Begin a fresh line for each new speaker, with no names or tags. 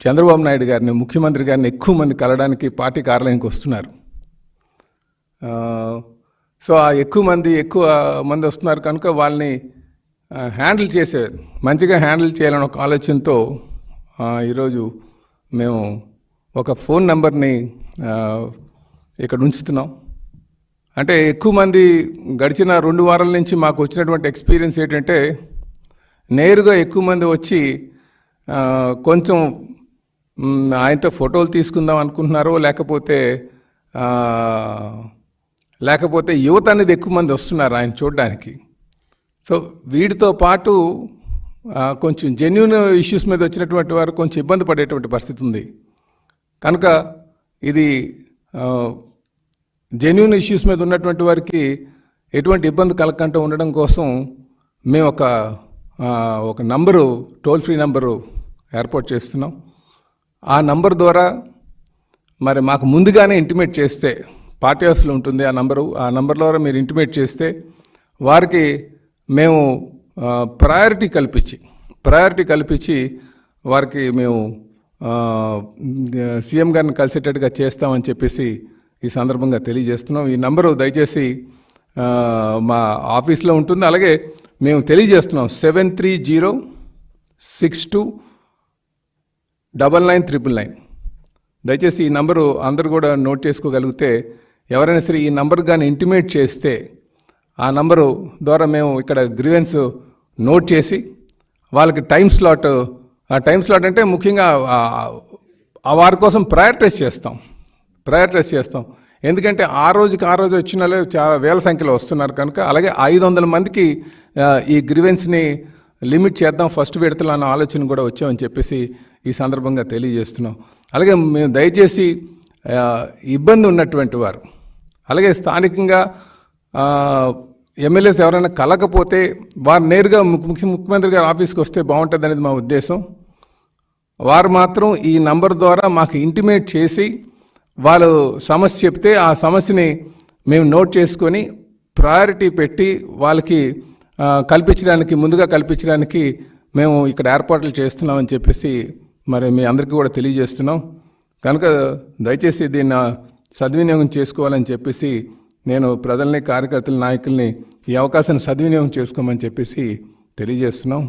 చంద్రబాబు నాయుడు గారిని, ముఖ్యమంత్రి గారిని ఎక్కువ మంది కలవడానికి పార్టీ కార్యాలయానికి వస్తున్నారు. సో ఆ ఎక్కువ మంది వస్తున్నారు కనుక వాళ్ళని మంచిగా హ్యాండిల్ చేయాలని ఒక ఆలోచనతో ఈరోజు మేము ఒక ఫోన్ నెంబర్ని ఇక్కడ ఉంచుతున్నాం. అంటే ఎక్కువ మంది గడిచిన 2 వారాల నుంచి మాకు వచ్చినటువంటి ఎక్స్పీరియన్స్ ఏంటంటే, నేరుగా ఎక్కువ మంది వచ్చి కొంచెం ఆయనతో ఫోటోలు తీసుకుందాం అనుకుంటున్నారో, లేకపోతే యువత అనేది ఎక్కువ మంది వస్తున్నారు ఆయన చూడడానికి. సో వీటితో పాటు కొంచెం జెన్యూన్ ఇష్యూస్ మీద వచ్చినటువంటి వారు కొంచెం ఇబ్బంది పడేటువంటి పరిస్థితి ఉంది. కనుక ఇది జెన్యూన్ ఇష్యూస్ మీద ఉన్నటువంటి వారికి ఎటువంటి ఇబ్బంది కలగకుండా ఉండడం కోసం మేము ఒక నంబరు, టోల్ ఫ్రీ నంబరు ఏర్పాటు చేస్తున్నాం. ఆ నంబర్ ద్వారా మరి మాకు ముందుగానే ఇంటిమేట్ చేస్తే, పార్టీ హౌస్లో ఉంటుంది ఆ నంబర్ ద్వారా మీరు ఇంటిమేట్ చేస్తే వారికి మేము ప్రయారిటీ కల్పించి వారికి మేము సీఎం గారిని కలిసేటట్టుగా చేస్తామని చెప్పేసి ఈ సందర్భంగా తెలియజేస్తున్నాం. ఈ నంబరు దయచేసి మా ఆఫీస్లో ఉంటుంది. అలాగే మేము తెలియజేస్తున్నాం 7306299999. దయచేసి ఈ నంబరు అందరూ కూడా నోట్ చేసుకోగలిగితే, ఎవరైనా సరే ఈ నంబర్ కానీ ఇంటిమేట్ చేస్తే ఆ నంబరు ద్వారా మేము ఇక్కడ గ్రీవెన్స్ నోట్ చేసి వాళ్ళకి టైం స్లాట్ అంటే ముఖ్యంగా వారి కోసం ప్రయారిటైజ్ చేస్తాం. ఎందుకంటే ఆ రోజు వచ్చిన వాళ్ళు చాలా వేల సంఖ్యలో వస్తున్నారు కనుక, అలాగే 500 మందికి ఈ గ్రీవెన్స్ని లిమిట్ చేద్దాం ఫస్ట్ విడతలో అన్న ఆలోచన కూడా వచ్చామని చెప్పేసి ఈ సందర్భంగా తెలియజేస్తున్నాం. అలాగే మేము దయచేసి ఇబ్బంది ఉన్నటువంటి వారు, అలాగే స్థానికంగా ఎమ్మెల్యేస్ ఎవరైనా కలగకపోతే వారు నేరుగా ముఖ్యమంత్రి గారి ఆఫీస్కి వస్తే బాగుంటుంది అనేది మా ఉద్దేశం. వారు మాత్రం ఈ నంబర్ ద్వారా మాకు ఇంటిమేట్ చేసి వాళ్ళు సమస్య చెప్తే ఆ సమస్యని మేము నోట్ చేసుకొని ప్రయారిటీ పెట్టి వాళ్ళకి ముందుగా కల్పించడానికి మేము ఇక్కడ ఏర్పాట్లు చేస్తున్నామని చెప్పేసి మరి మీ అందరికీ కూడా తెలియజేస్తున్నాం. కనుక దయచేసి దీన్ని సద్వినియోగం చేసుకోవాలని చెప్పేసి నేను ప్రజల్ని, కార్యకర్తల, నాయకుల్ని ఈ అవకాశాన్ని సద్వినియోగం చేసుకోమని చెప్పేసి తెలియజేస్తున్నాం.